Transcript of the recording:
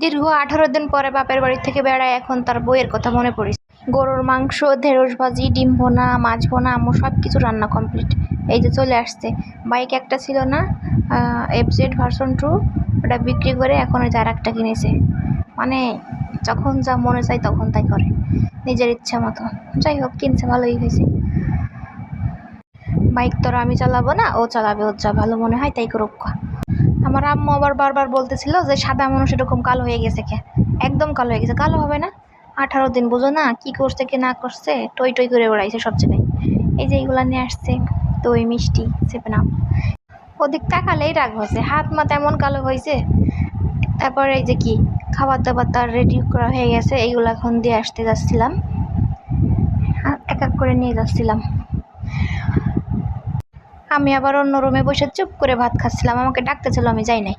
দীর্ঘ 18 দিন পরে বাপের বাড়ি থেকে বেড়ায় এখন তার বইয়ের কথা মনে পড়েছে। গরুর মাংস, ঢেঁড়স ভাজি, ডিম ভোনা, মাছ ভোনা, আম্মু সব কিছু রান্না কমপ্লিট। এই যে চলে আসছে। বাইক একটা ছিল না, FZ ভার্সন 2, ওটা বিক্রি করে এখন ওই যে আর একটা কিনেছে। মানে যখন যা মনে চায় তখন তাই করে, নিজের ইচ্ছা মতো। যাই হোক, কিনছে, ভালোই হয়েছে। বাইক তো আর আমি চালাবো না, ও চালাবে, ওর যা ভালো মনে হয় তাই করুক। আমার আম্মু আবার বারবার বলতেছিল যে সাদা মানুষ এরকম কালো হয়ে গেছে কে, একদম কালো হয়ে গেছে। কালো হবে না, 18 দিন, বোঝো না কি করছে কি না করছে, টই টই করে বেড়াইছে সব জায়গায়। এই যে এইগুলা নিয়ে আসছে, দই, মিষ্টি, 7 আপ। ওদিক তাকালেই রাগ হয়েছে, হাত মা তেমন কালো হয়েছে। তারপরে এই যে কি খাবার দাবার তার রেডি করা হয়ে গেছে, এইগুলো এখন দিয়ে আসতে যাচ্ছিলাম, এক এক করে নিয়ে যাচ্ছিলাম। আমি আবার অন্য রুমে বসে চুপ করে ভাত খাচ্ছিলাম, আমাকে ডাকতেছিল, আমি যাই নাই।